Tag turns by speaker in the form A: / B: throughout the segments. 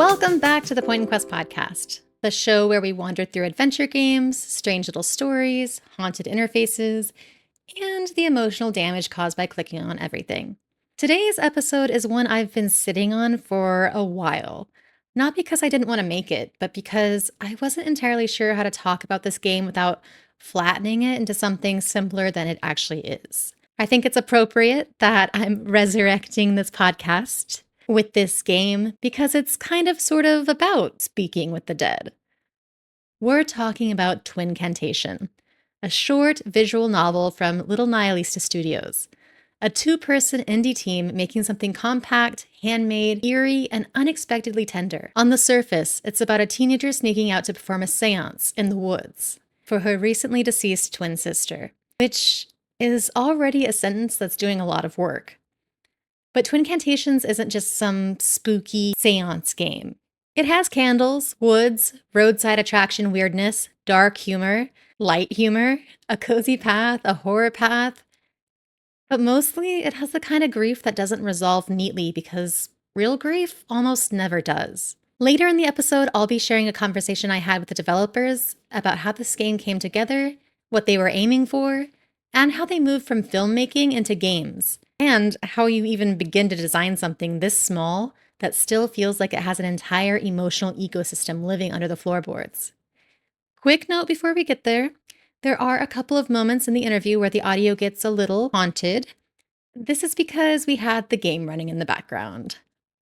A: Welcome back to the Point and Quest podcast, the show where we wander through adventure games, strange little stories, haunted interfaces, and the emotional damage caused by clicking on everything. Today's episode is one I've been sitting on for a while. Not because I didn't want to make it, but because I wasn't entirely sure how to talk about this game without flattening it into something simpler than it actually is. I think it's appropriate that I'm resurrecting this podcast with this game because it's kind of sort of about speaking with the dead. We're talking about Twincantation, a short visual novel from Little Nihilista Studios, a two-person indie team making something compact, handmade, eerie, and unexpectedly tender. On the surface, it's about a teenager sneaking out to perform a séance in the woods for her recently deceased twin sister, which is already a sentence that's doing a lot of work. But Twincantations isn't just some spooky séance game. It has candles, woods, roadside-attraction weirdness, dark humor, light humor, a cozy path, a horror path. But mostly, it has the kind of grief that doesn't resolve neatly because real grief almost never does. Later in the episode, I'll be sharing a conversation I had with the developers about how this game came together, what they were aiming for, and how they moved from filmmaking into games, and how you even begin to design something this small that still feels like it has an entire emotional ecosystem living under the floorboards. Quick note before we get there. There are a couple of moments in the interview where the audio gets a little haunted. This is because we had the game running in the background.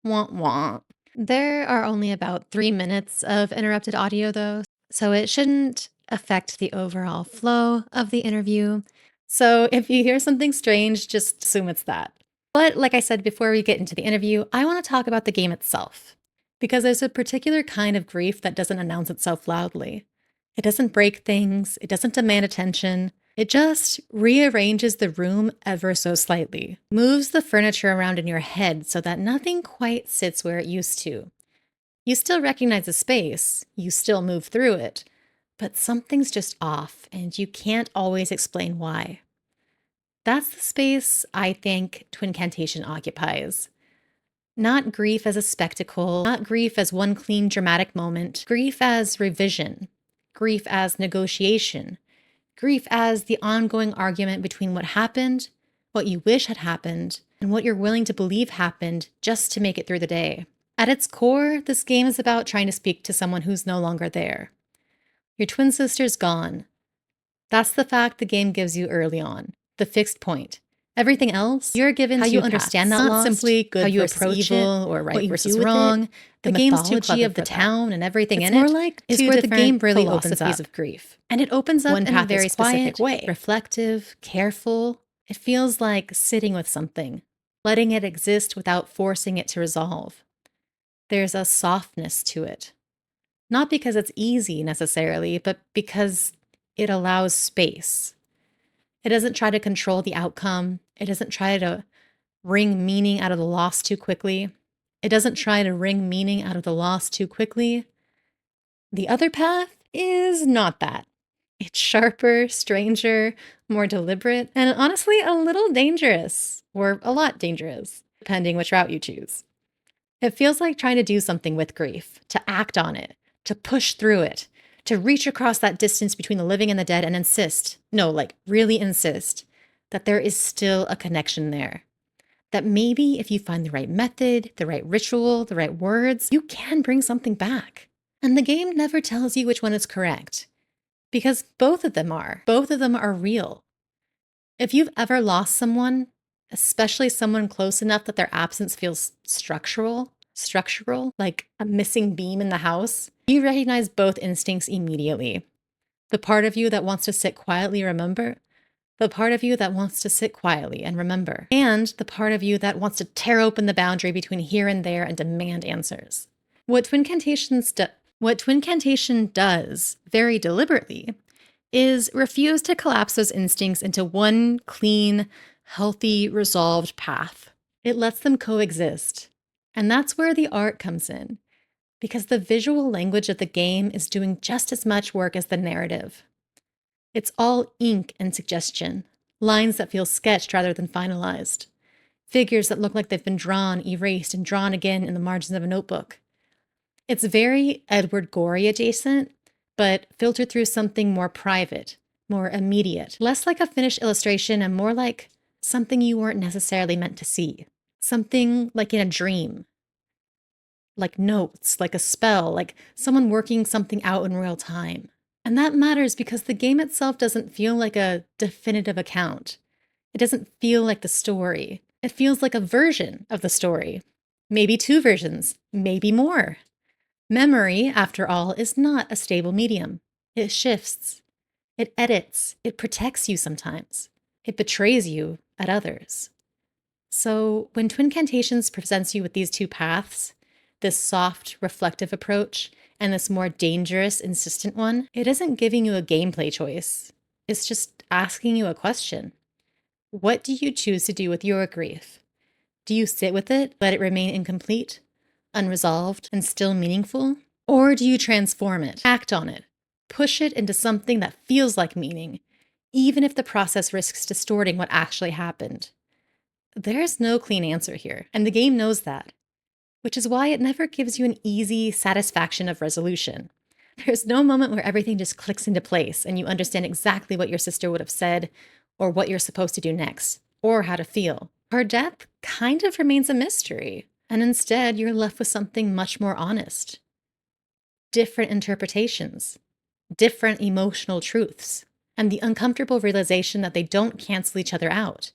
A: Wah wah. There are only about 3 minutes of interrupted audio though, so it shouldn't affect the overall flow of the interview. So if you hear something strange, just assume it's that. But like I said before we get into the interview, I want to talk about the game itself, because there's a particular kind of grief that doesn't announce itself loudly. It doesn't break things, it doesn't demand attention, it just rearranges the room ever so slightly, moves the furniture around in your head so that nothing quite sits where it used to. You still recognize the space, you still move through it, but something's just off and you can't always explain why. That's the space I think Twincantation occupies. Not grief as a spectacle, not grief as one clean dramatic moment, grief as revision, grief as negotiation, grief as the ongoing argument between what happened, what you wish had happened, and what you're willing to believe happened just to make it through the day. At its core, this game is about trying to speak to someone who's no longer there. Your twin sister's gone. That's the fact the game gives you early on, the fixed point. Everything else, you're given how you understand that loss, simply good how you approach evil or right versus wrong. The mythology of the town and everything in it is where the game really opens up of grief. And it opens up in a very specific way, reflective, careful. It feels like sitting with something, letting it exist without forcing it to resolve. There's a softness to it. Not because it's easy necessarily, but because it allows space. It doesn't try to control the outcome. It doesn't try to wring meaning out of the loss too quickly. It doesn't try to wring meaning out of the loss too quickly. The other path is not that. It's sharper, stranger, more deliberate, and honestly a little dangerous, or a lot dangerous, depending which route you choose. It feels like trying to do something with grief, to act on it, to push through it, to reach across that distance between the living and the dead and insist, really insist, that there is still a connection there. That maybe if you find the right method, the right ritual, the right words, you can bring something back. And the game never tells you which one is correct, because both of them are. Both of them are real. If you've ever lost someone, especially someone close enough that their absence feels structural, like a missing beam in the house, you recognize both instincts immediately. The part of you that wants to sit quietly and remember, the part of you that wants to sit quietly and remember, and the part of you that wants to tear open the boundary between here and there and demand answers. What Twincantation does, very deliberately, is refuse to collapse those instincts into one clean, healthy, resolved path. It lets them coexist. And that's where the art comes in, because the visual language of the game is doing just as much work as the narrative. It's all ink and suggestion, lines that feel sketched rather than finalized, figures that look like they've been drawn, erased, and drawn again in the margins of a notebook. It's very Edward Gorey adjacent, but filtered through something more private, more immediate, less like a finished illustration and more like something you weren't necessarily meant to see. Something like in a dream, like notes, like a spell, like someone working something out in real time. And that matters because the game itself doesn't feel like a definitive account. It doesn't feel like the story. It feels like a version of the story. Maybe two versions, maybe more. Memory, after all, is not a stable medium. It shifts, it edits, it protects you sometimes, it betrays you at others. So when Twincantations presents you with these two paths, this soft, reflective approach and this more dangerous, insistent one, it isn't giving you a gameplay choice. It's just asking you a question. What do you choose to do with your grief? Do you sit with it, let it remain incomplete, unresolved, and still meaningful? Or do you transform it, act on it, push it into something that feels like meaning, even if the process risks distorting what actually happened? There's no clean answer here, and the game knows that, which is why it never gives you an easy satisfaction of resolution. There's no moment where everything just clicks into place and you understand exactly what your sister would have said, or what you're supposed to do next, or how to feel. Her death kind of remains a mystery, and instead you're left with something much more honest. Different interpretations, different emotional truths, and the uncomfortable realization that they don't cancel each other out.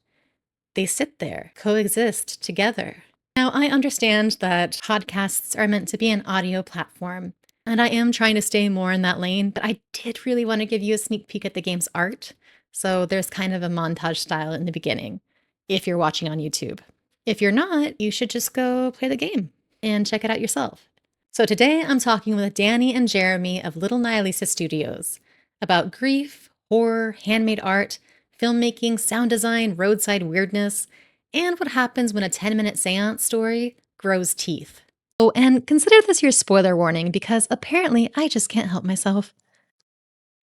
A: They sit there, coexist together. Now, I understand that podcasts are meant to be an audio platform, and I am trying to stay more in that lane, but I did really want to give you a sneak peek at the game's art. So there's kind of a montage style in the beginning, if you're watching on YouTube. If you're not, you should just go play the game and check it out yourself. So today I'm talking with Danny and Jeremy of Little Nihilista Studios about grief, horror, handmade art, filmmaking, sound design, roadside weirdness, and what happens when a 10-minute séance story grows teeth. Oh, and consider this your spoiler warning because apparently I just can't help myself.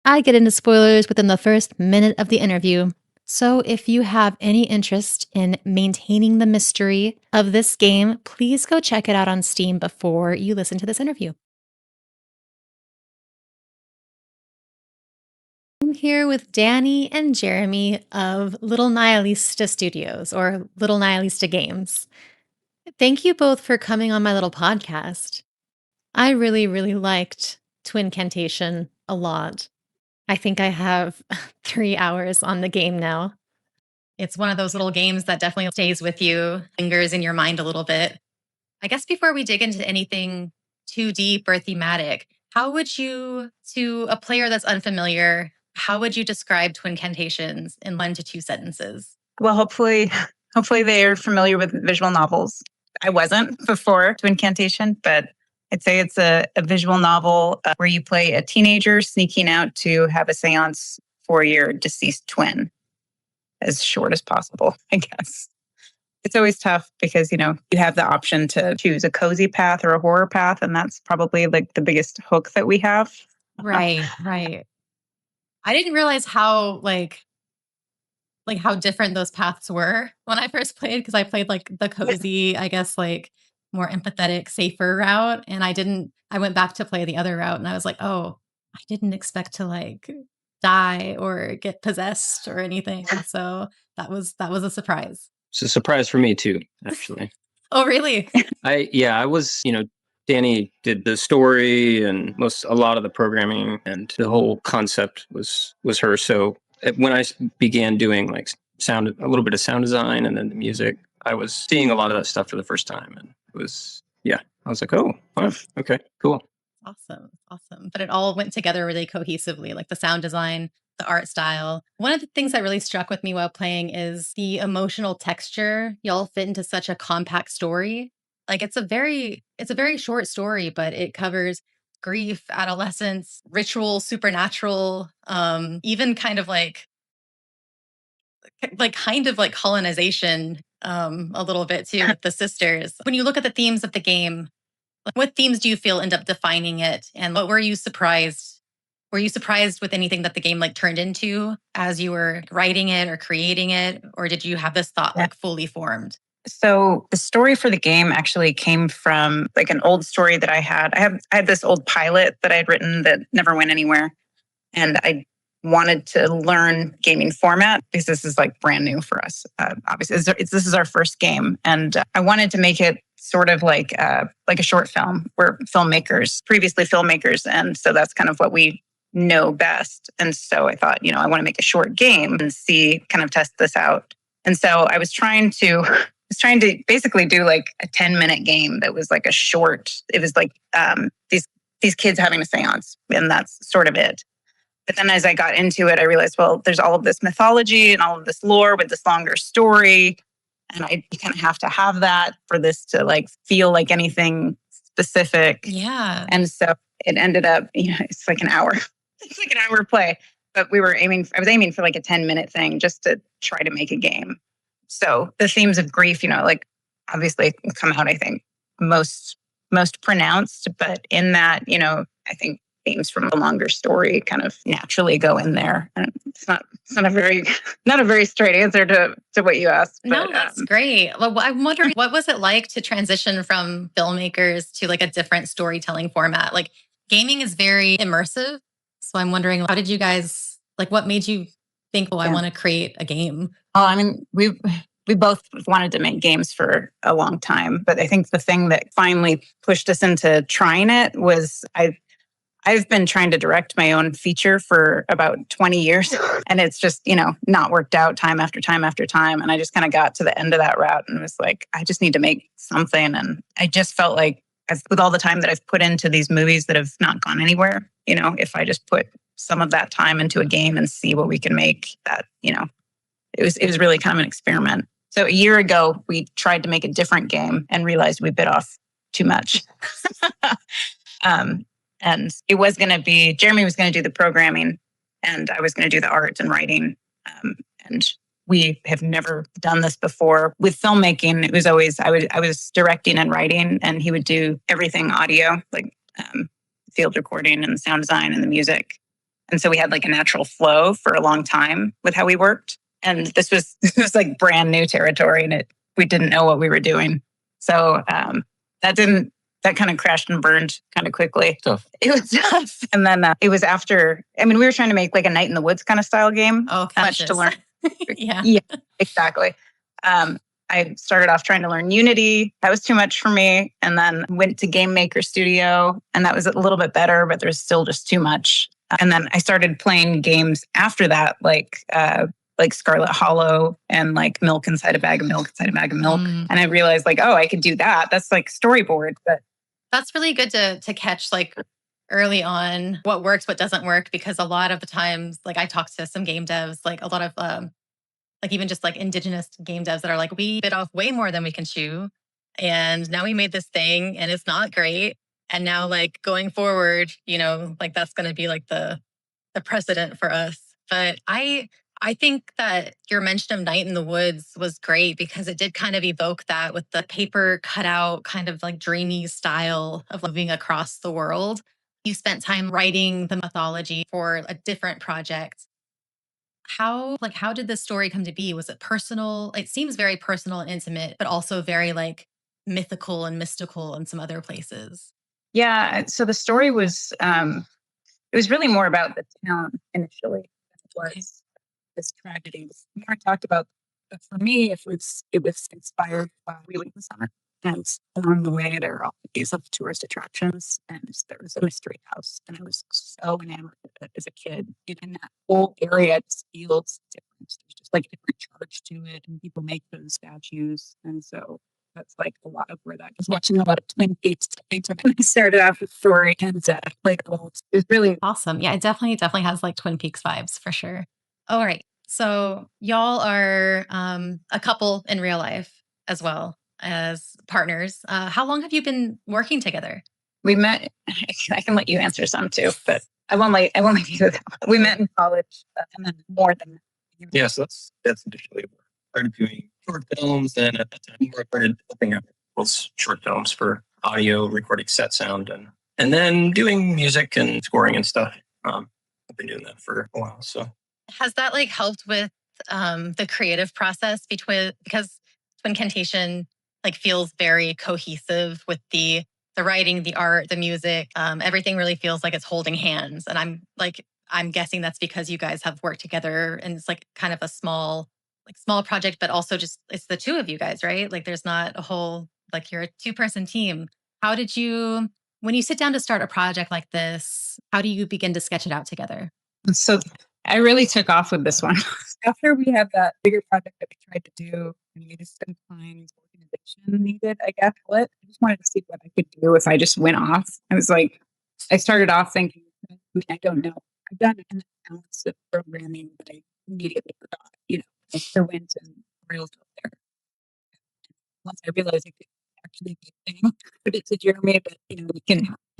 A: I get into spoilers within the first minute of the interview. So if you have any interest in maintaining the mystery of this game, please go check it out on Steam before you listen to this interview. I'm here with Danny and Jeremy of Little Nihilista Studios or Little Nihilista Games. Thank you both for coming on my little podcast. I really, really liked Twincantation a lot. I think I have 3 hours on the game now. It's one of those little games that definitely stays with you, lingers in your mind a little bit. I guess before we dig into anything too deep or thematic, how would you, to a player that's unfamiliar, how would you describe Twincantations in 1 to 2 sentences?
B: Well, hopefully they are familiar with visual novels. I wasn't before Twincantation, but I'd say it's a visual novel where you play a teenager sneaking out to have a séance for your deceased twin, as short as possible, I guess. It's always tough because, you have the option to choose a cozy path or a horror path, and that's probably like the biggest hook that we have.
A: Right. I didn't realize how how different those paths were when I first played, because I played like the cozy, I guess, like more empathetic, safer route. And I went back to play the other route and I was like, oh, I didn't expect to like die or get possessed or anything. So that was a surprise.
C: It's a surprise for me too, actually.
A: Oh, really?
C: I was, Danny did the story and a lot of the programming, and the whole concept was her. So when I began doing like a little bit of sound design and then the music, I was seeing a lot of that stuff for the first time, and it was, I was like, oh, wow, okay, cool.
A: Awesome. But it all went together really cohesively, like the sound design, the art style. One of the things that really struck with me while playing is the emotional texture. Y'all fit into such a compact story. Like it's a very short story, but it covers grief, adolescence, ritual, supernatural, even kind of like colonization, a little bit too with the sisters. When you look at the themes of the game, what themes do you feel end up defining it? And what were you surprised? Were you surprised with anything that the game like turned into as you were writing it or creating it? Or did you have this thought like fully formed?
B: So the story for the game actually came from like an old story that I had. I had this old pilot that I had written that never went anywhere. And I wanted to learn gaming format because this is like brand new for us. Obviously, this is our first game. And I wanted to make it sort of like a short film. We're previously filmmakers. And so that's kind of what we know best. And so I thought, I want to make a short game and kind of test this out. And so I was trying to basically do like a 10-minute game that was like a short. It was like these kids having a séance, and that's sort of it. But then as I got into it, I realized, well, there's all of this mythology and all of this lore with this longer story. And you kind of have to have that for this to like feel like anything specific.
A: Yeah.
B: And so it ended up, it's like an hour. It's like an hour play. But I was aiming for like a 10-minute thing just to try to make a game. So the themes of grief, like obviously come out, I think, most pronounced. But in that, I think themes from a longer story kind of naturally go in there. And it's not a very straight answer to what you asked.
A: No, that's great. Well, I'm wondering, what was it like to transition from filmmakers to like a different storytelling format? Like gaming is very immersive. So I'm wondering, how did you guys, like what made you think, I want to create a game?
B: I mean, we both wanted to make games for a long time, but I think the thing that finally pushed us into trying it was I've been trying to direct my own feature for about 20 years, and it's just, not worked out time after time after time. And I just kind of got to the end of that route and was like, I just need to make something. And I just felt like with all the time that I've put into these movies that have not gone anywhere, if I just put some of that time into a game and see what we can make, that, it was really kind of an experiment. So a year ago, we tried to make a different game and realized we bit off too much. And it was going to be, Jeremy was going to do the programming and I was going to do the art and writing. And we have never done this before. With filmmaking, it was always, I was directing and writing, and he would do everything audio, like field recording and sound design and the music. And so we had like a natural flow for a long time with how we worked. And this was like brand new territory, and we didn't know what we were doing. So that kind of crashed and burned kind of quickly.
C: Tough.
B: It was tough. And then it was after, we were trying to make like a Night in the Woods kind of style game.
A: Oh,
B: much to learn.
A: Yeah,
B: exactly. I started off trying to learn Unity. That was too much for me. And then went to Game Maker Studio, and that was a little bit better, but there's still just too much. And then I started playing games after that, like Scarlet Hollow and like Milk Inside a Bag of Milk Inside a Bag of Milk. And I realized like, I could do that. That's like storyboard. But
A: that's really good to catch like early on what works, what doesn't work, because a lot of the times, like I talk to some game devs, like a lot of like even just like indigenous game devs that are like, we bit off way more than we can chew. And now we made this thing and it's not great. And now like going forward, like that's going to be like the precedent for us. But I think that your mention of Night in the Woods was great because it did kind of evoke that with the paper cutout kind of like dreamy style of moving across the world. You spent time writing the mythology for a different project. How did this story come to be? Was it personal? It seems very personal and intimate, but also very like mythical and mystical in some other places.
B: Yeah. So the story was, it was really more about the town initially than it was this tragedy. More talked about, but for me, it was inspired by We Wait in the Summer. And along the way, there are all these of tourist attractions, and there was a mystery house, and I was so enamored of it as a kid. Even that whole area just feels different. There's just like a different charge to it, and people make those statues, and so that's like a lot of where that. I was watching a lot of Twin Peaks. I started off with story, and like it was really
A: awesome. Yeah, it definitely has like Twin Peaks vibes for sure. All right, so y'all are a couple in real life as well as partners. How long have you been working together?
B: We met. I can let you answer some too, but I won't let you do that. We met in college, and then more than that.
C: Yeah, so that's initially where I started doing short films, and at that time we started helping out people's short films for audio, recording set sound, and then doing music and scoring and stuff. I've been doing that for a while. So
A: has that like helped with the creative process because Twincantation like feels very cohesive with the writing, the art, the music. Everything really feels like it's holding hands. And I'm guessing that's because you guys have worked together and it's like kind of a small project, but also just it's the two of you guys, right? Like there's not a whole like you're a two-person team. How did you when you sit down to start a project like this, how do you begin to sketch it out together?
B: So I really took off with this one. After we had that bigger project that we tried to do, and we just couldn't find organization needed, I guess. I just wanted to see what I could do if I just went off. I was like, I started off thinking, I don't know. I've done an ounce of programming, but I immediately forgot, like there went and rails up there. Once I realized it could actually be a thing, but it's a Jeremy, but you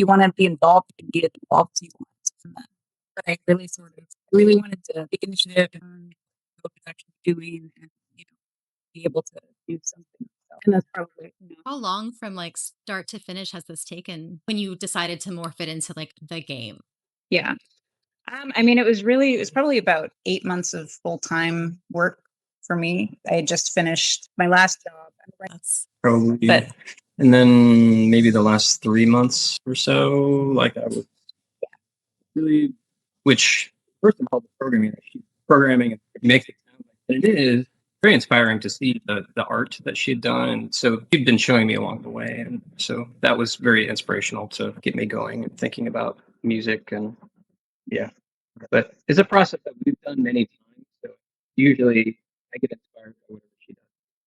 B: want to be involved, you can get involved so you want from that. But I really wanted to take initiative and learn what I was actually doing and, be able to do something. So, and that's probably,
A: How long from like start to finish has this taken when you decided to morph it into like the game?
B: yeah. I mean, it was probably about 8 months of full-time work for me. I had just finished my last job.
A: That's
C: Probably.
B: But
C: And then maybe the last 3 months or so, like I was really, which first of all, the programming and makes it sound like it is very inspiring to see the art that she had done. And so she'd been showing me along the way. And so that was very inspirational to get me going and thinking about music and yeah. But it's a process that we've done many times. So usually I get inspired by whatever she does.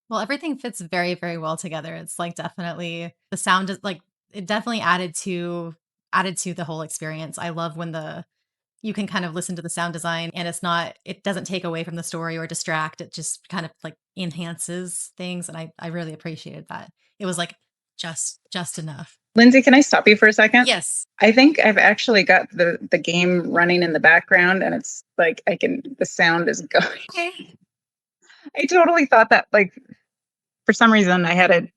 A: well, everything fits very, very well together. It's like definitely the sound is like it definitely added to the whole experience. I love when you can kind of listen to the sound design and it doesn't take away from the story or distract. It just kind of like enhances things. And I really appreciated that. It was like just enough.
B: Lindsay, can I stop you for a second?
A: Yes.
B: I think I've actually got the game running in the background and it's like the sound is going.
A: Okay.
B: I totally thought that like for some reason I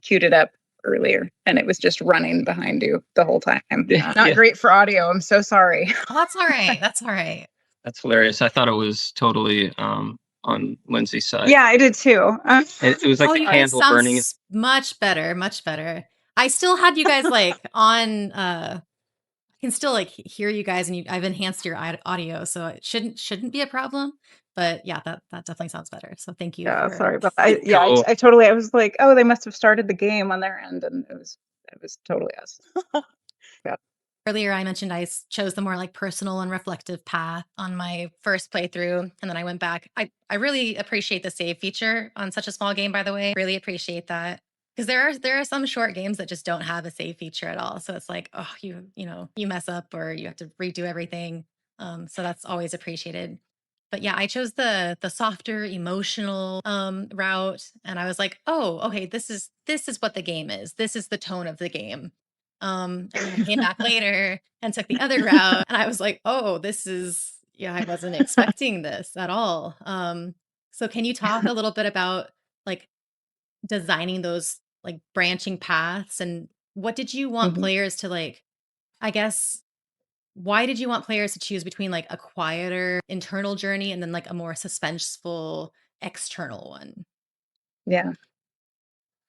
B: queued it up earlier and it was just running behind you the whole time. Not great for audio. I'm so sorry.
A: Well, that's all right. That's all right.
C: That's hilarious. I thought it was totally on Lindsay's side.
B: Yeah, I did too.
C: It was like the candle burning.
A: Much better, much better. I still had you guys like on I can still like hear you guys and I've enhanced your audio, so it shouldn't be a problem. But yeah, that definitely sounds better. So thank you.
B: Yeah,
A: for...
B: sorry about that. I totally I was like, oh, they must have started the game on their end and it was totally us. Yeah.
A: Earlier, I mentioned I chose the more like personal and reflective path on my first playthrough, and then I went back. I really appreciate the save feature on such a small game, by the way. Really appreciate that because there are some short games that just don't have a save feature at all. So it's like, oh, you mess up or you have to redo everything. So that's always appreciated. But yeah, I chose the softer emotional route, and I was like, oh, okay, this is what the game is. This is the tone of the game. And then I came back later and took the other route, and I was like, oh, I wasn't expecting this at all. So can you talk a little bit about like designing those like branching paths and what did you want
B: Mhm.
A: players to like, I guess, why did you want players to choose between like a quieter internal journey and then like a more suspenseful external one?
B: Yeah.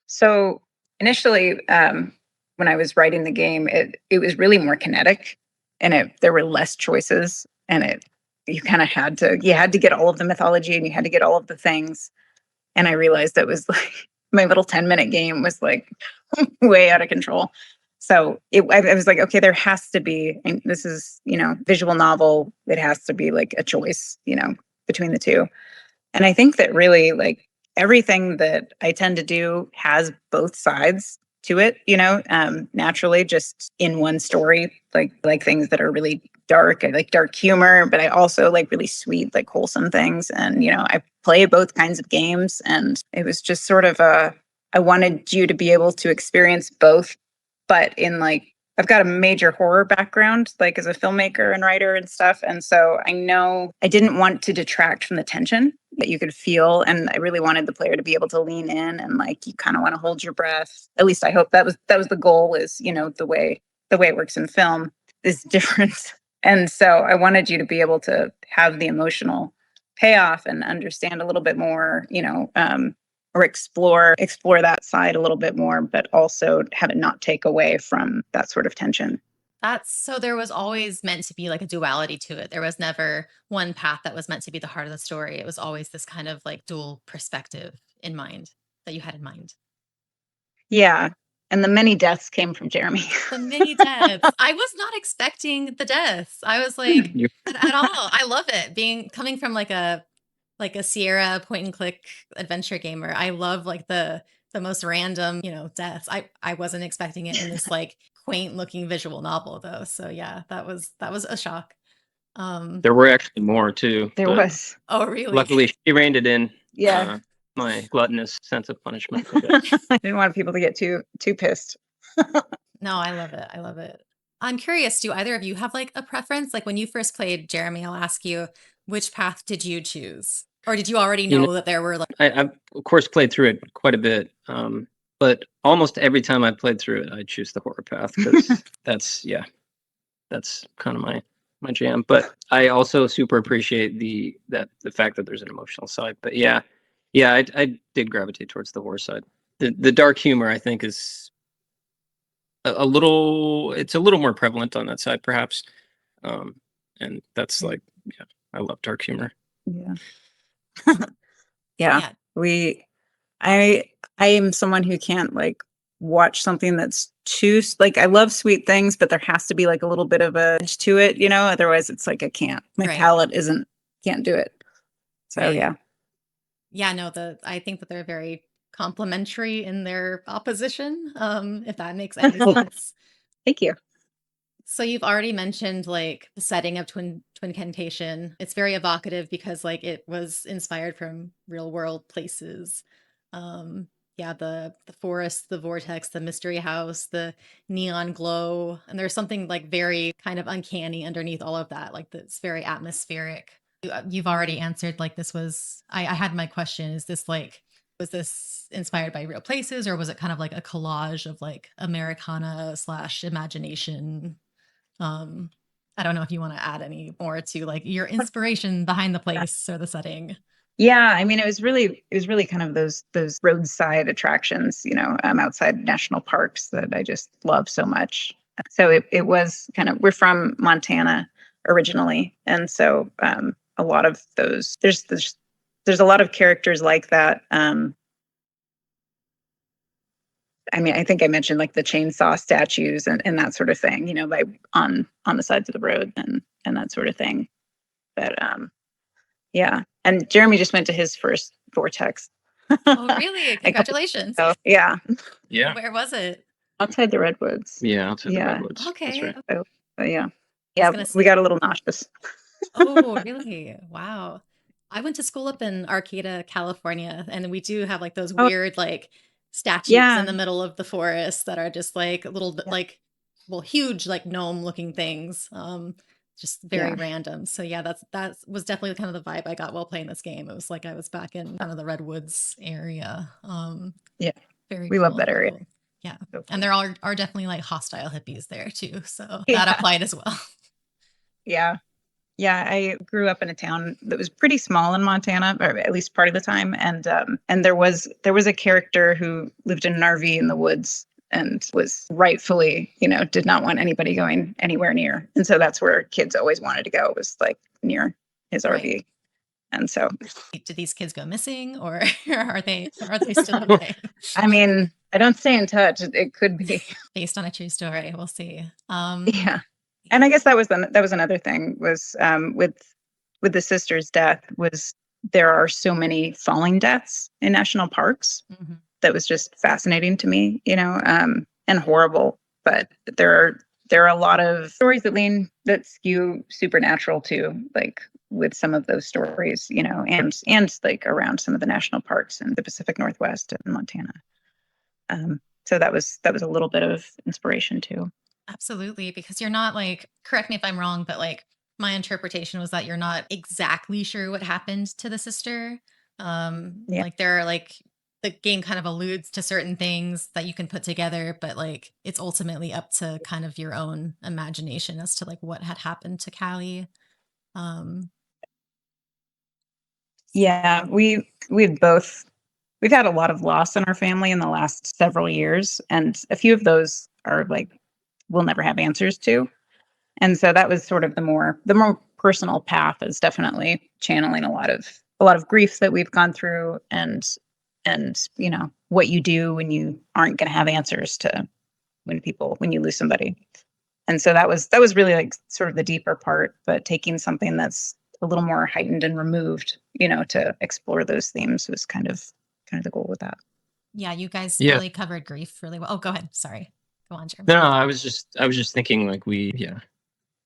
B: So initially, when I was writing the game, it was really more kinetic, and there were less choices, and you kind of had to get all of the mythology, and you had to get all of the things. And I realized that was like my little 10-minute game was like way out of control. So I was like, okay, there has to be, and this is visual novel. It has to be like a choice, between the two. And I think that really like everything that I tend to do has both sides to it, naturally just in one story, like things that are really dark. I like dark humor, but I also like really sweet, like wholesome things. And, I play both kinds of games. And it was just sort of I wanted you to be able to experience both, but in like, I've got a major horror background, like as a filmmaker and writer and stuff. And so I know I didn't want to detract from the tension that you could feel. And I really wanted the player to be able to lean in and like, you kind of want to hold your breath. At least I hope that was the goal is, the way it works in film is different. And so I wanted you to be able to have the emotional payoff and understand a little bit more, or explore that side a little bit more, but also have it not take away from that sort of tension.
A: So there was always meant to be like a duality to it. There was never one path that was meant to be the heart of the story. It was always this kind of like dual perspective that you had in mind.
B: Yeah. And the many deaths came from Jeremy.
A: The many deaths. I was not expecting the deaths. I was like, at all. I love it. Coming from like a Sierra point and click adventure gamer. I love like the most random, deaths. I wasn't expecting it in this like quaint looking visual novel though. So yeah, that was a shock.
C: There were actually more too.
B: There was.
A: Oh, really?
C: Luckily, she reined it in.
B: Yeah.
C: My gluttonous sense of punishment.
B: I didn't want people to get too pissed.
A: No, I love it. I love it. I'm curious, do either of you have like a preference? Like when you first played Jeremy, I'll ask you, which path did you choose? Or did you already know that there were like
C: I've of course played through it quite a bit. But almost every time I played through it, I choose the horror path because that's kind of my jam. But I also super appreciate the fact that there's an emotional side. But yeah, I did gravitate towards the horror side. The dark humor, I think, is a little more prevalent on that side, perhaps. And that's like, yeah, I love dark humor.
B: Yeah. Yeah. I am someone who can't like watch something that's too like, I love sweet things, but there has to be like a little bit of a edge to it, otherwise it's like, I can't, my palate can't do it. So yeah.
A: Yeah, no, I think that they're very complementary in their opposition, if that makes any sense.
B: Thank you.
A: So you've already mentioned like the setting of Twincantation. It's very evocative because like it was inspired from real world places. Yeah, the forest, the vortex, the mystery house, the neon glow, and there's something like very kind of uncanny underneath all of that. Like it's very atmospheric. You've already answered like this was. I had my question. Was this inspired by real places, or was it kind of like a collage of like Americana / imagination? I don't know if you want to add any more to like your inspiration behind the place or the setting.
B: Yeah, I mean, it was really kind of those roadside attractions, outside national parks that I just love so much. So it was kind of, we're from Montana originally, and so a lot of those there's a lot of characters like that. I mean, I think I mentioned like the chainsaw statues and that sort of thing, by on the sides of the road and that sort of thing. But yeah. And Jeremy just went to his first vortex.
A: Oh, really? Congratulations.
B: Yeah.
C: Yeah.
A: Where was it?
B: Outside the redwoods.
C: Yeah, outside the redwoods.
A: Okay.
C: That's right.
B: So, yeah. Yeah, we got a little nauseous.
A: Oh, really? Wow. I went to school up in Arcata, California, and we do have like those weird like statues in the middle of the forest that are just like little like, well, huge like gnome looking things. Just very random. So yeah, that was definitely kind of the vibe I got while playing this game. It was like I was back in kind of the redwoods area.
B: Yeah,
A: very
B: we love that area.
A: Cool. Yeah, and there are definitely like hostile hippies there too. So that applied as well.
B: Yeah. Yeah, I grew up in a town that was pretty small in Montana, or at least part of the time, and there was a character who lived in an RV in the woods and was rightfully, did not want anybody going anywhere near, and so that's where kids always wanted to go, was like near his RV, and so.
A: Did these kids go missing, or are they still okay?
B: I mean, I don't stay in touch. It could be
A: based on a true story. We'll see.
B: Yeah. And I guess that was another thing was with the sister's death was there are so many falling deaths in national parks. Mm-hmm. That was just fascinating to me, and horrible. But there are a lot of stories that skew supernatural too, like with some of those stories, and like around some of the national parks in the Pacific Northwest and Montana. So that was a little bit of inspiration too.
A: Absolutely, because you're not like, correct me if I'm wrong, but like my interpretation was that you're not exactly sure what happened to the sister. Like there are like the game kind of alludes to certain things that you can put together, but like it's ultimately up to kind of your own imagination as to like what had happened to Callie.
B: Yeah, we had both we've had a lot of loss in our family in the last several years, and a few of those are like we'll never have answers to. And so that was sort of the more personal path is definitely channeling a lot of grief that we've gone through, and what you do when you aren't going to have answers to when you lose somebody. And so that was really like sort of the deeper part, but taking something that's a little more heightened and removed, to explore those themes was kind of the goal with that.
A: Yeah, you guys
C: Yeah.
A: really covered grief really well. Oh, go ahead. Sorry. Go on, Jeremy.
C: No, I was just thinking like yeah.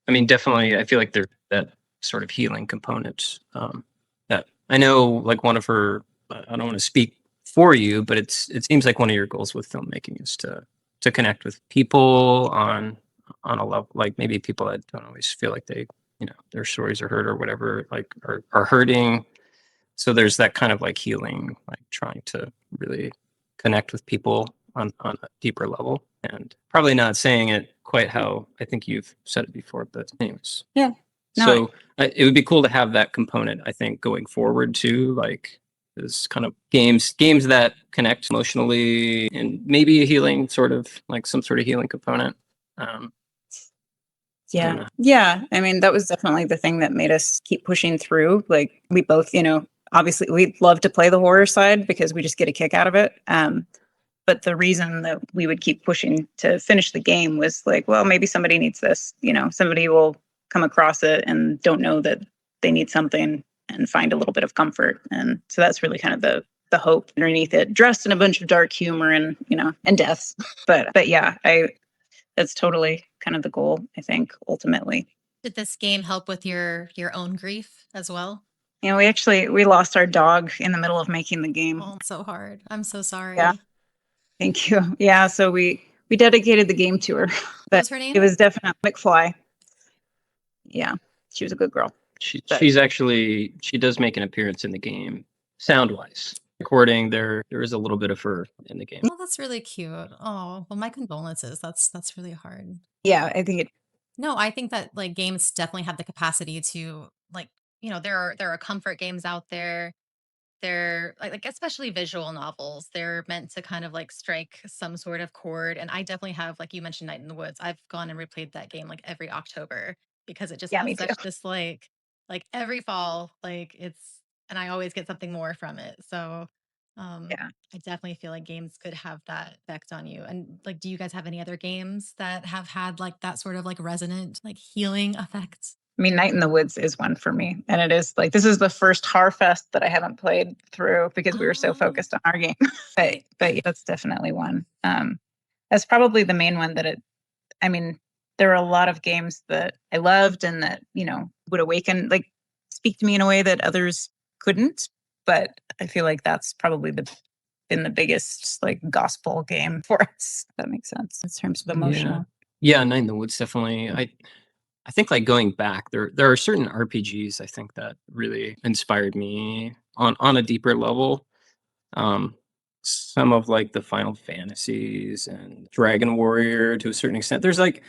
C: I mean, definitely, I feel like there's that sort of healing component. That I know, like one of her. I don't want to speak for you, but it seems like one of your goals with filmmaking is to connect with people on a level, like maybe people that don't always feel like their stories are heard or whatever, like are hurting. So there's that kind of like healing, like trying to really connect with people on a deeper level, and probably not saying it quite how I think you've said it before, but anyways.
B: Yeah. No,
C: So it would be cool to have that component, I think, going forward too, like this kind of games that connect emotionally, and maybe a healing sort of like some sort of healing component. Um, I don't
B: yeah.
C: know.
B: Yeah. I mean, that was definitely the thing that made us keep pushing through. Like we both, obviously we love to play the horror side because we just get a kick out of it. But the reason that we would keep pushing to finish the game was like, well, maybe somebody needs this. Somebody will come across it and don't know that they need something and find a little bit of comfort. And so that's really kind of the hope underneath it, dressed in a bunch of dark humor and deaths. But yeah, that's totally kind of the goal, I think, ultimately.
A: Did this game help with your own grief as well?
B: We lost our dog in the middle of making the game.
A: Oh, it's so hard. I'm so sorry.
B: Yeah. Thank you. Yeah, so we dedicated the game to her.
A: What
B: But
A: was her name?
B: it was definitely McFly. Yeah, she was a good girl. But
C: She does make an appearance in the game, sound wise. Recording there is a little bit of her in the game.
A: Oh, that's really cute. Oh, well, my condolences. That's really hard.
B: yeah, I think it.
A: No, I think that like games definitely have the capacity to like, there are comfort games out there. They're like especially visual novels. They're meant to kind of like strike some sort of chord. And I definitely have, like you mentioned, Night in the Woods. I've gone and replayed that game like every October because it just
B: Yeah,
A: has
B: me too.
A: such this like every fall, like and I always get something more from it. So
B: Yeah.
A: I definitely feel like games could have that effect on you. And like, do you guys have any other games that have had like that sort of like resonant, like healing effect?
B: I mean, Night in the Woods is one for me, and it is like this is the first Harfest that I haven't played through because we were so
A: Oh,
B: focused on our game. but yeah, that's definitely one. That's probably the main one that it. I mean, there are a lot of games that I loved and that would awaken, like speak to me in a way that others couldn't. But I feel like that's probably been the biggest like gospel game for us. If that makes sense in terms of emotional.
C: Yeah, Night in the Woods definitely. I think like going back, there are certain RPGs I think that really inspired me on a deeper level. Um, some of like the Final Fantasies and Dragon Warrior to a certain extent. There's like,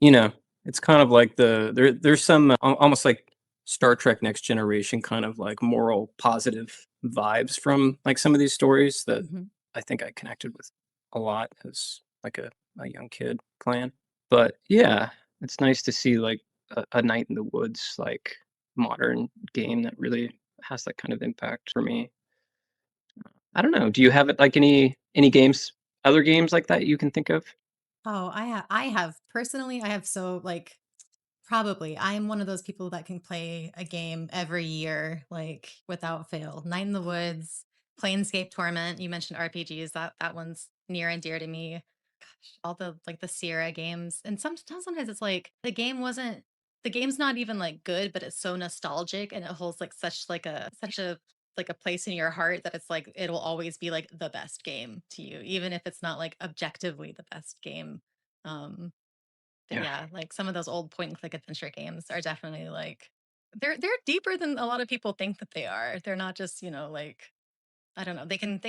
C: you know, it's kind of like there's some almost like Star Trek Next Generation kind of like moral positive vibes from like some of these stories that
A: mhm.
C: I think I connected with a lot as like a young kid playing. But yeah, it's nice to see like a Night in the Woods like modern game that really has that kind of impact for me. I don't know. Do you have it like any games, other games like that you can think of?
A: Oh, I have personally, I have so like probably I am one of those people that can play a game every year, like without fail. Night in the Woods, Planescape Torment. You mentioned RPGs. That one's near and dear to me. Gosh, all the like the Sierra games. And sometimes it's like the game's not even like good, but it's so nostalgic and it holds like such a like a place in your heart that it's like it'll always be like the best game to you, even if it's not like objectively the best game. Um but
C: Yeah.
A: yeah, like some of those old point and click adventure games are definitely like they're deeper than a lot of people think that they are. They're not just, like I don't know. They can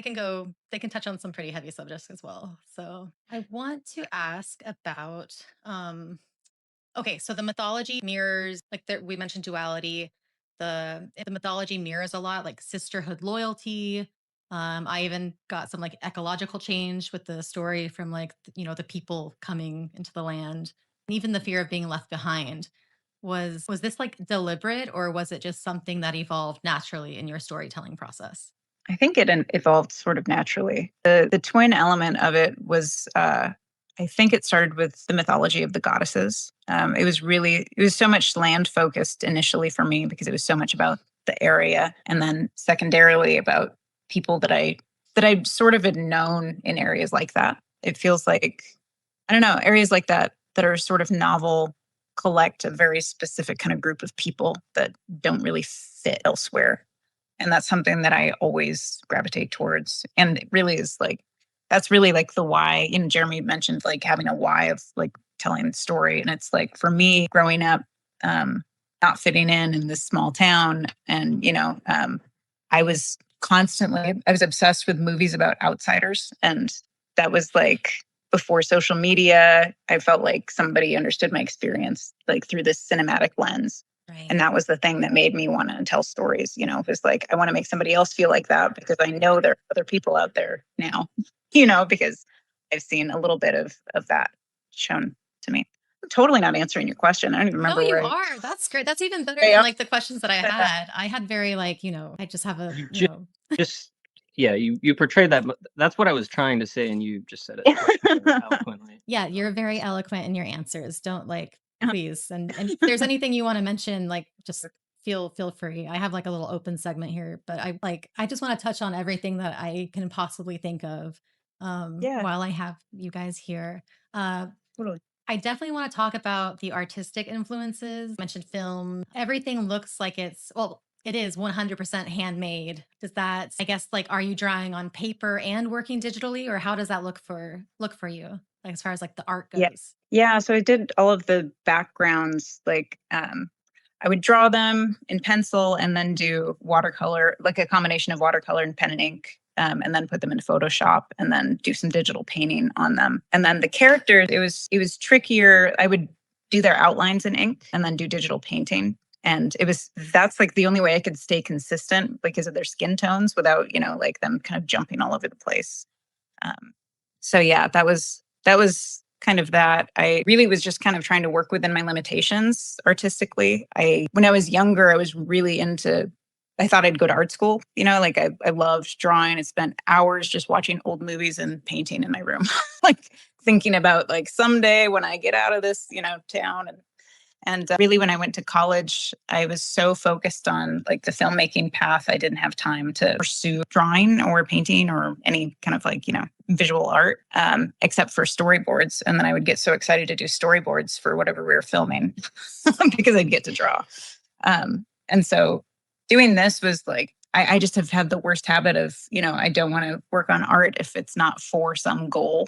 A: touch on some pretty heavy subjects as well. So I want to ask about okay, so the mythology mirrors like we mentioned duality. The mythology mirrors a lot like sisterhood loyalty, I even got some like ecological change with the story from like the people coming into the land, and even the fear of being left behind. Was this like deliberate, or was it just something that evolved naturally in your storytelling process?
B: I think it evolved sort of naturally. The twin element of it was, I think it started with the mythology of the goddesses. It was so much land focused initially for me because it was so much about the area, and then secondarily about people that I sort of had known in areas like that. It feels like, I don't know, areas like that are sort of novel collect a very specific kind of group of people that don't really fit elsewhere. And that's something that I always gravitate towards. And it really is like, that's really like the why. Jeremy mentioned like having a why of like telling the story. And it's like for me growing up, um, not fitting in this small town. And, I was obsessed with movies about outsiders. And that was like before social media. I felt like somebody understood my experience like through this cinematic lens.
A: Right.
B: And that was the thing that made me want to tell stories. It was like, I want to make somebody else feel like that because I know there are other people out there now, because I've seen a little bit of that shown to me. I'm totally not answering your question. I don't even
A: No,
B: remember
A: you
B: where
A: are. That's great. That's even better than
B: I
A: like the questions that I had. I had very like, I just have a,
C: You just yeah, you portrayed that. That's what I was trying to say, and you just said it very eloquently.
A: yeah, you're very eloquent in your answers. Don't like, please. And if there's anything you want to mention, like just feel free. I have like a little open segment here, but I just want to touch on everything that I can possibly think of
B: Yeah,
A: while I have you guys here. Uh
B: totally.
A: I definitely want to talk about the artistic influences. You mentioned film. Everything looks like it is 100% handmade. Does that, I guess, like, are you drawing on paper and working digitally, or how does that look for you, like as far as like the art
B: Yeah.
A: goes?
B: Yeah. So I did all of the backgrounds, like I would draw them in pencil and then do watercolor, like a combination of watercolor and pen and ink, and then put them in Photoshop and then do some digital painting on them. And then the characters, it was trickier. I would do their outlines in ink and then do digital painting. And that's like the only way I could stay consistent because of their skin tones without, like them kind of jumping all over the place. Um, so yeah, that was kind of that. I really was just kind of trying to work within my limitations artistically. When I was younger, I was really into. I thought I'd go to art school. Like I loved drawing. I spent hours just watching old movies and painting in my room, like thinking about like someday when I get out of this, town. And really, when I went to college, I was so focused on like the filmmaking path, I didn't have time to pursue drawing or painting or any kind of like, visual art, except for storyboards. And then I would get so excited to do storyboards for whatever we were filming because I'd get to draw. And so doing this was like, I just have had the worst habit of, I don't want to work on art if it's not for some goal.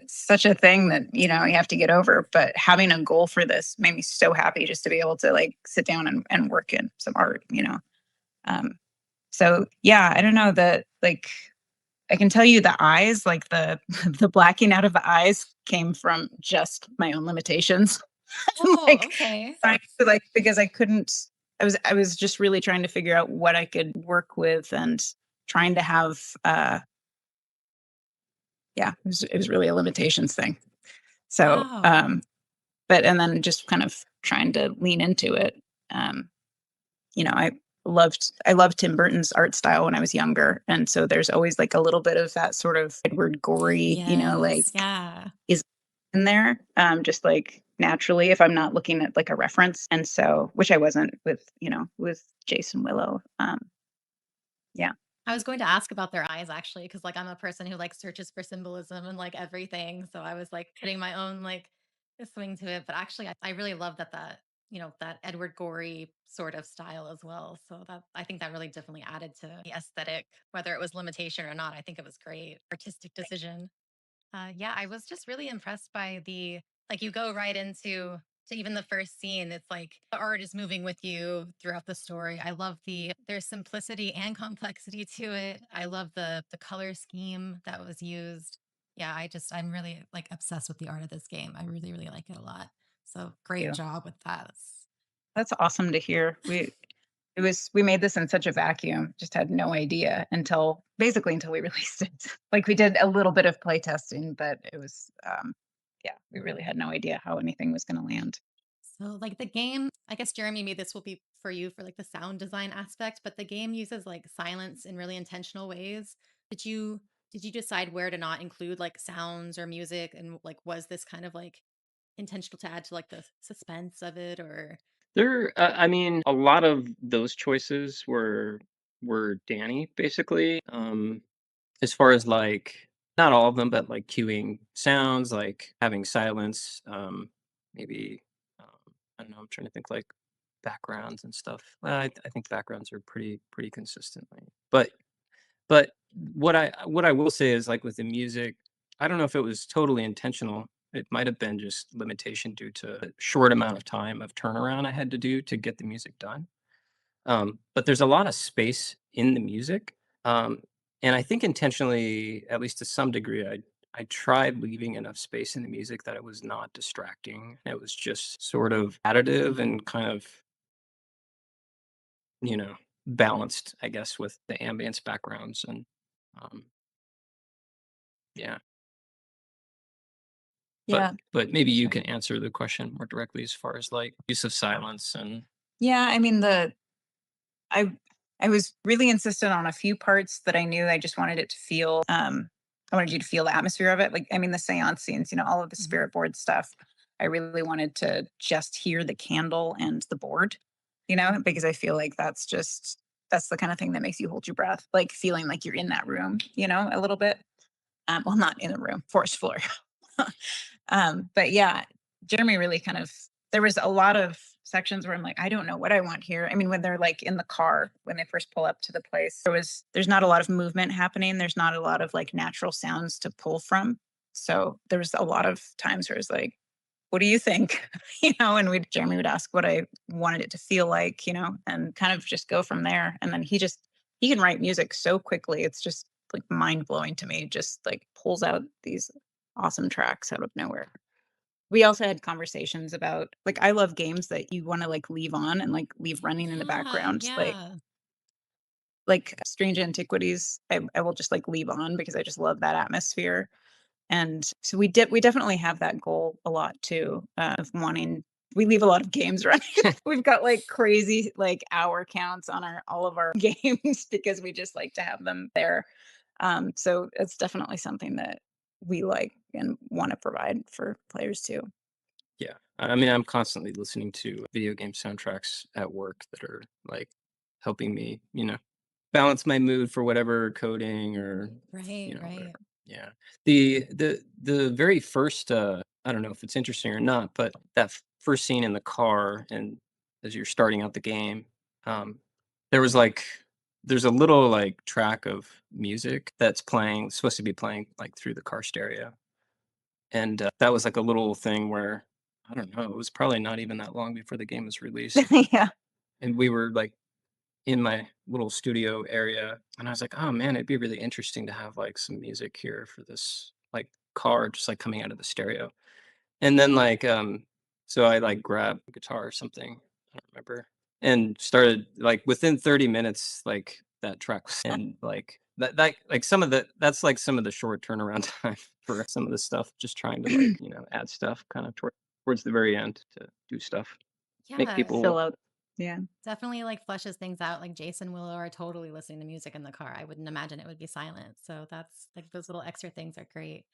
B: Such a thing that you have to get over, but having a goal for this made me so happy just to be able to like sit down and work in some art. um so yeah, I don't know that, like, I can tell you the eyes, like the the blacking out of the eyes came from just my own limitations.
A: Oh,
B: Like
A: okay.
B: trying to, like, because I was just really trying to figure out what I could work with and trying to have yeah, it was really a limitations thing. So,
A: Wow.
B: but and then just kind of trying to lean into it. Um, I loved Tim Burton's art style when I was younger, and so there's always like a little bit of that sort of Edward Gorey, like
A: Yes. Yeah.
B: is in there, just like naturally if I'm not looking at like a reference, and so which I wasn't with Jason Willow. Yeah,
A: I was going to ask about their eyes actually, because like I'm a person who like searches for symbolism and like everything. So I was like putting my own like swing to it. But actually I really love that Edward Gorey sort of style as well. So that I think that really definitely added to the aesthetic, whether it was limitation or not. I think it was great. Artistic decision. Yeah, I was just really impressed by the like you go right into to even the first scene. It's like the art is moving with you throughout the story. I love there's simplicity and complexity to it. I love the color scheme that was used. Yeah, I'm really like obsessed with the art of this game. I really, really like it a lot. So great
B: you.
A: job with that.
B: That's awesome to hear. we made this in such a vacuum, just had no idea until we released it. Like we did a little bit of play testing, but it was, yeah, we really had no idea how anything was going to land.
A: So like the game, I guess Jeremy, maybe this will be for you for like the sound design aspect, but the game uses like silence in really intentional ways. Did you decide where to not include like sounds or music, and like was this kind of like intentional to add to like the suspense of it, or
C: I mean, a lot of those choices were Danny basically. As far as like not all of them, but like cueing sounds, like having silence, maybe I don't know. I'm trying to think like backgrounds and stuff. Well, I think backgrounds are pretty consistently, but what I will say is like with the music, I don't know if it was totally intentional. It might have been just limitation due to a short amount of time of turnaround I had to do to get the music done. But there's a lot of space in the music. Um, and I think intentionally, at least to some degree, I tried leaving enough space in the music that it was not distracting. It was just sort of additive and kind of, you know, balanced, I guess, with the ambience backgrounds and um, yeah.
B: Yeah.
C: But maybe you can answer the question more directly as far as like use of silence and
B: Yeah. I mean, I, I was really insistent on a few parts that I knew I just wanted it to feel, I wanted you to feel the atmosphere of it. Like, I mean, the seance scenes, all of the
A: Mhm.
B: spirit board stuff. I really wanted to just hear the candle and the board, because I feel like that's the kind of thing that makes you hold your breath, like feeling like you're in that room, a little bit. Well, not in the room, forest floor. But yeah, Jeremy really there was a lot of sections where I'm like, I don't know what I want here. I mean, when they're like in the car, when they first pull up to the place, there's not a lot of movement happening. There's not a lot of like natural sounds to pull from. So there was a lot of times where it's like, what do you think? And Jeremy would ask what I wanted it to feel like, and kind of just go from there. And then he can write music so quickly. It's just like mind blowing to me. Just like pulls out these awesome tracks out of nowhere. We also had conversations about like I love games that you want to like leave on and like leave running in the
A: Yeah,
B: background.
A: yeah.
B: Like Strange Antiquities, I will just like leave on because I just love that atmosphere. And so we definitely have that goal a lot too, of wanting we leave a lot of games running. We've got like crazy like hour counts on all of our games because we just like to have them there. So it's definitely something that we like and want to provide for players too.
C: yeah. I mean, I'm constantly listening to video game soundtracks at work that are like helping me, balance my mood for whatever coding or
A: Right,
C: whatever.
A: right.
C: Yeah. The very first I don't know if it's interesting or not, but that first scene in the car and as you're starting out the game, um there was like there's a little like track of music that's playing supposed to be playing like through the car stereo. And that was like a little thing where I don't know, it was probably not even that long before the game was released.
B: Yeah.
C: And we were like in my little studio area and I was like, "Oh man, it'd be really interesting to have like some music here for this like car just like coming out of the stereo." And then like so I like grabbed a guitar or something, I don't remember, and started like within 30 minutes like that track was and like that like that's like some of the short turnaround time for some of the stuff just trying to like, add stuff kind of towards the very end to do stuff. Make
A: Yeah.
B: Fill
C: people
B: out. Yeah.
A: Definitely like flushes things out. Like Jason Willow are totally listening to music in the car. I wouldn't imagine it would be silent. So that's like those little extra things are great.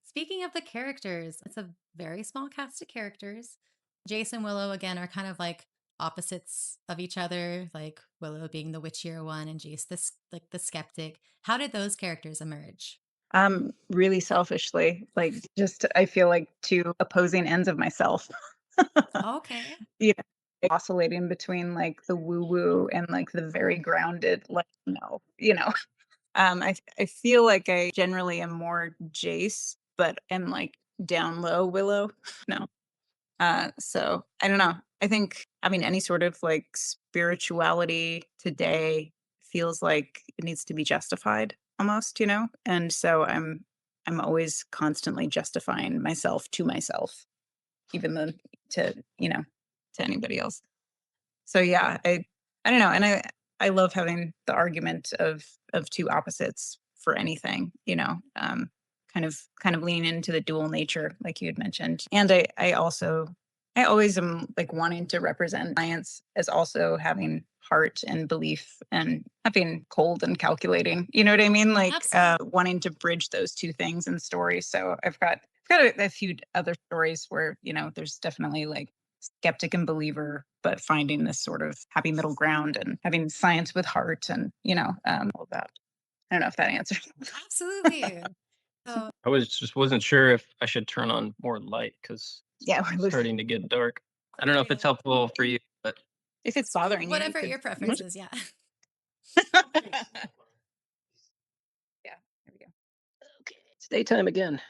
A: Speaking of the characters, it's a very small cast of characters. Jason Willow again are kind of like opposites of each other, like Willow being the witchier one and Jace this like the skeptic. How did those characters emerge?
B: Really selfishly, like just I feel like two opposing ends of myself.
A: Okay.
B: Oscillating between like the woo woo and like the very grounded, like no, I feel like I generally am more Jace, but am like down low Willow. No. So I don't know. I think having any sort of like spirituality today feels like it needs to be justified almost, And so I'm always constantly justifying myself to myself, even though to, to anybody else. So yeah, I don't know. And I love having the argument of two opposites for anything, kind of lean into the dual nature, like you had mentioned. And I always am like wanting to represent science as also having heart and belief and not being cold and calculating. You know what I mean? Like
A: Absolutely.
B: wanting to bridge those two things in stories. So I've got a few other stories where, there's definitely like skeptic and believer, but finding this sort of happy middle ground and having science with heart and, all of that. I don't know if that answers.
A: Absolutely. So
C: I wasn't sure if I should turn on more light because
B: Yeah,
C: it's starting to get dark. I don't know if it's helpful for you, but
B: if it's bothering you,
A: whatever
B: could.
A: your preference is, yeah.
B: Yeah, there we go.
C: okay, it's daytime again.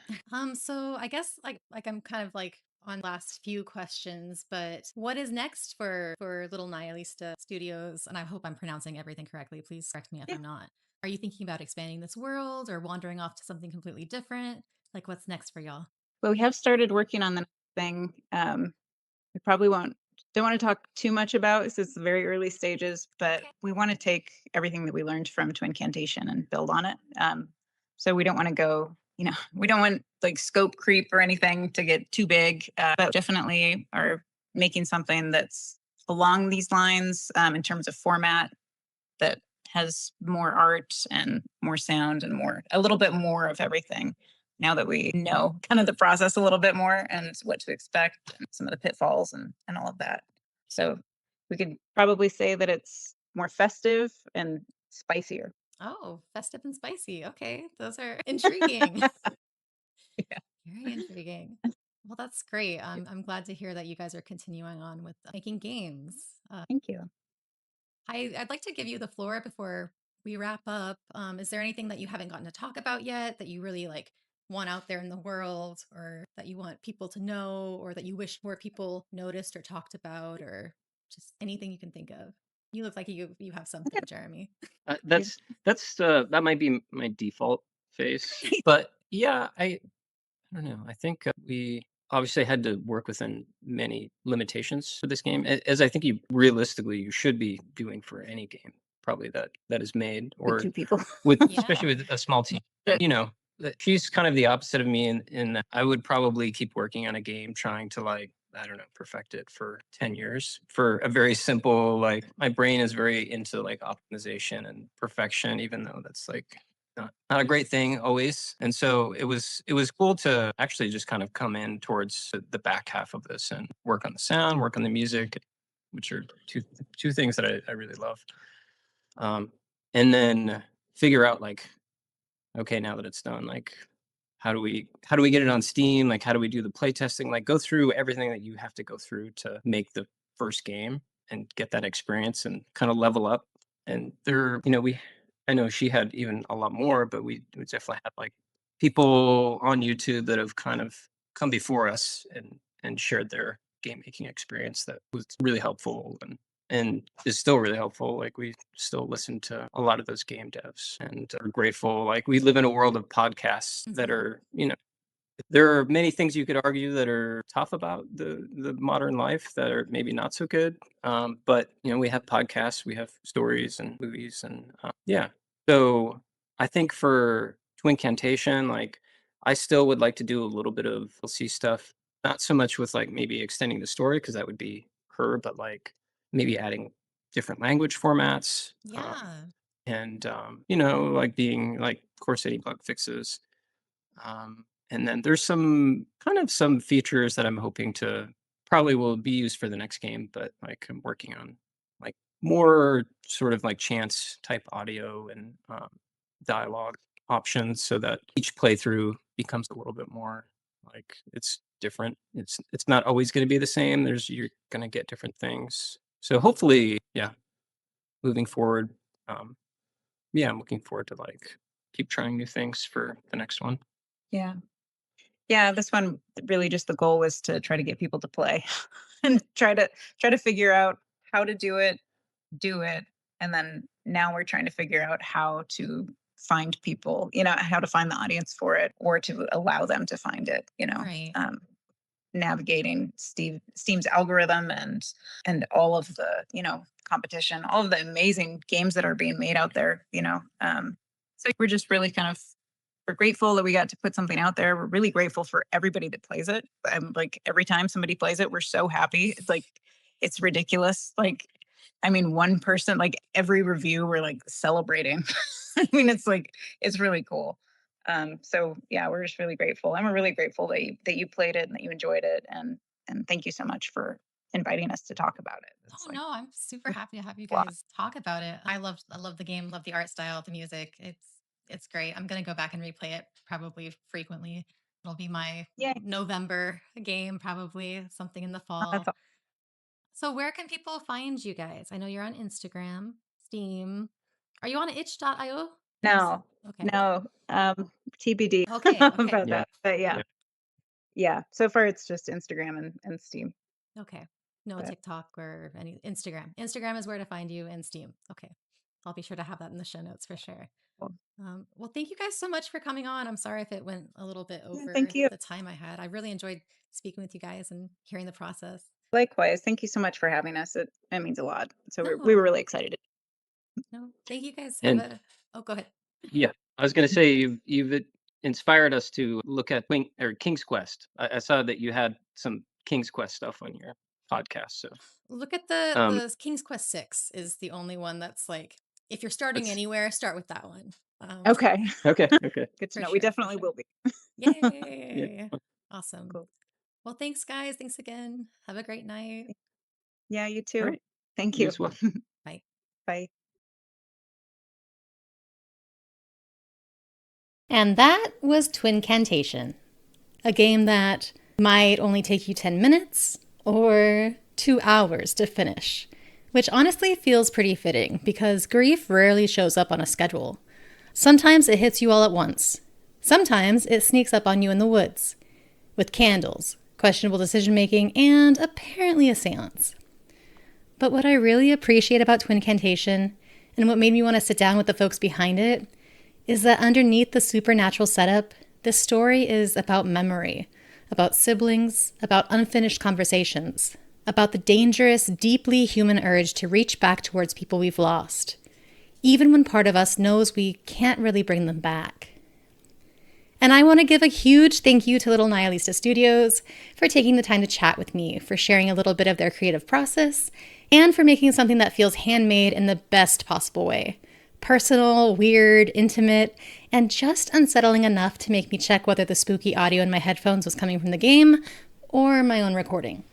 A: So I guess like I'm kind of like on last few questions, but what is next for Little Nihilista Studios? And I hope I'm pronouncing everything correctly. Please correct me if
B: Yeah.
A: I'm not. Are you thinking about expanding this world or wandering off to something completely different? Like what's next for y'all?
B: Well, we have started working on the next thing. We probably don't want to talk too much about this. It's very early stages, but we want to take everything that we learned from Twincantation and build on it. So we don't want to go, we don't want like scope creep or anything to get too big, but definitely are making something that's along these lines in terms of format that has more art and more sound and a little bit more of everything now that we know kind of the process a little bit more and what to expect and some of the pitfalls and all of that. So we could probably say that it's more festive and spicier.
A: Oh, festive and spicy. Okay, those are intriguing.
B: Yeah.
A: Very intriguing. Well, that's great. I'm glad to hear that you guys are continuing on with making games.
B: Thank you.
A: I'd like to give you the floor before we wrap up. Is there anything that you haven't gotten to talk about yet that you really like want out there in the world, or that you want people to know, or that you wish more people noticed or talked about, or just anything you can think of? You look like you have something, Jeremy.
C: That might be my default face, but yeah, I don't know. I think we obviously had to work within many limitations for this game, as I think you should be doing for any game, probably that is made,
B: With
C: or
B: two people.
C: with
A: Yeah.
C: especially with a small team. She's kind of the opposite of me, in that I would probably keep working on a game, trying to like I don't know perfect it for 10 years for a very simple like my brain is very into like optimization and perfection, even though that's like not a great thing always. And so it was cool to actually just kind of come in towards the back half of this and work on the sound, work on the music, which are two things that I really love. And then figure out like, okay, now that it's done, like how do we get it on Steam? Like how do we do the play testing? Like go through everything that you have to go through to make the first game and get that experience and kind of level up. And I know she had even a lot more, but we definitely had like people on YouTube that have kind of come before us and shared their game making experience that was really helpful and is still really helpful. Like we still listen to a lot of those game devs and are grateful. Like we live in a world of podcasts that
A: Mhm.
C: are, there are many things you could argue that are tough about the modern life that are maybe not so good. But we have podcasts, we have stories and movies, and yeah. So I think for Twincantation, like I still would like to do a little bit of LC stuff, not so much with like maybe extending the story because that would be her, but like maybe adding different language formats.
A: Yeah.
C: And like being like Core City bug fixes, and then there's some features that I'm hoping to probably will be used for the next game, but like I'm working on like more sort of like chance type audio and dialogue options so that each playthrough becomes a little bit more like it's different. It's not always going to be the same. You're going to get different things. So hopefully, yeah, moving forward, um, yeah, I'm looking forward to like keep trying new things for the next one.
B: Yeah. Yeah, this one really just the goal was to try to get people to play and try to figure out how to do it, and then now we're trying to figure out how to find people, how to find the audience for it or to allow them to find it.
A: Right.
B: navigating Steam's algorithm and all of the, competition, all of the amazing games that are being made out there, So we're just really we're grateful that we got to put something out there. We're really grateful for everybody that plays it. I'm like, every time somebody plays it, we're so happy. It's like, it's ridiculous. Like, I mean, one person, like every review, we're like celebrating. I mean, it's really cool. So yeah, we're just really grateful. And we're really grateful that you played it and that you enjoyed it. And thank you so much for inviting us to talk about it.
A: Oh no, I'm super happy to have you
B: Wow.
A: guys talk about it. I love the game, love the art style, the music. It's great. I'm gonna go back and replay it probably frequently. It'll be my
B: Yay.
A: November game, probably something in the fall.
B: That's
A: So where can people find you guys? I know you're on Instagram, Steam. Are you on itch.io?
B: No,
A: Okay.
B: no, TBD
A: Okay.
B: about
C: Yeah.
B: that. But yeah. So far it's just Instagram and Steam.
A: Okay. No
B: But-
A: TikTok or any Instagram. Instagram is where to find you, and Steam. Okay. I'll be sure to have that in the show notes for sure.
B: Cool.
A: Well, thank you guys so much for coming on. I'm sorry if it went a little bit over
B: thank you.
A: the time I had. I really enjoyed speaking with you guys and hearing the process.
B: Likewise, thank you so much for having us. It means a lot. So we
A: No.
B: were really excited.
A: No, thank you guys.
C: And-
A: Oh, go ahead.
C: Yeah, I was going to say you've inspired us to look at King's Quest. I saw that you had some King's Quest stuff on your podcast. So
A: Look at the King's Quest 6 is the only one that's like, if you're starting
C: That's-
A: anywhere, start with that one.
B: Okay.
C: okay.
B: Good to
A: For
B: know. We
A: sure, for
B: definitely
A: sure.
B: will be.
A: Yay. Awesome.
B: Cool.
A: Well, thanks, guys. Thanks again. Have a great night.
B: Yeah, you too.
C: All right.
B: Thank
C: You
B: you.
C: as well.
A: Bye.
B: Bye.
A: And that was Twincantation, a game that might only take you 10 minutes or 2 hours to finish, which honestly feels pretty fitting because grief rarely shows up on a schedule. Sometimes it hits you all at once. Sometimes it sneaks up on you in the woods with candles, questionable decision-making, and apparently a séance. But what I really appreciate about Twincantation, and what made me want to sit down with the folks behind it, is that underneath the supernatural setup, this story is about memory, about siblings, about unfinished conversations, about the dangerous, deeply human urge to reach back towards people we've lost, even when part of us knows we can't really bring them back. And I want to give a huge thank you to Little Nihilista Studios for taking the time to chat with me, for sharing a little bit of their creative process, and for making something that feels handmade in the best possible way. Personal, weird, intimate, and just unsettling enough to make me check whether the spooky audio in my headphones was coming from the game or my own recording.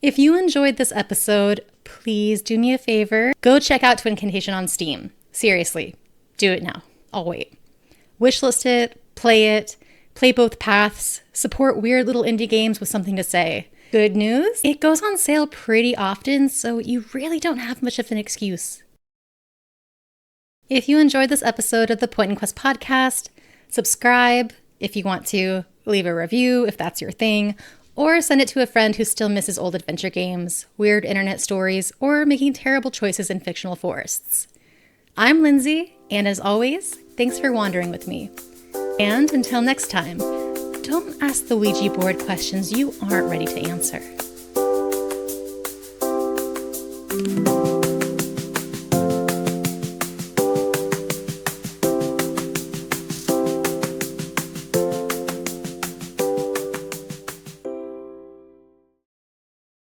A: If you enjoyed this episode, please do me a favor. Go check out Twincantation on Steam. Seriously, do it now. I'll wait. Wishlist it, play both paths, support weird little indie games with something to say. Good news, it goes on sale pretty often, so you really don't have much of an excuse. If you enjoyed this episode of the Point and Quest podcast, subscribe if you want to, leave a review if that's your thing, or send it to a friend who still misses old adventure games, weird internet stories, or making terrible choices in fictional forests. I'm Lindsay, and as always, thanks for wandering with me. And until next time, don't ask the Ouija board questions you aren't ready to answer.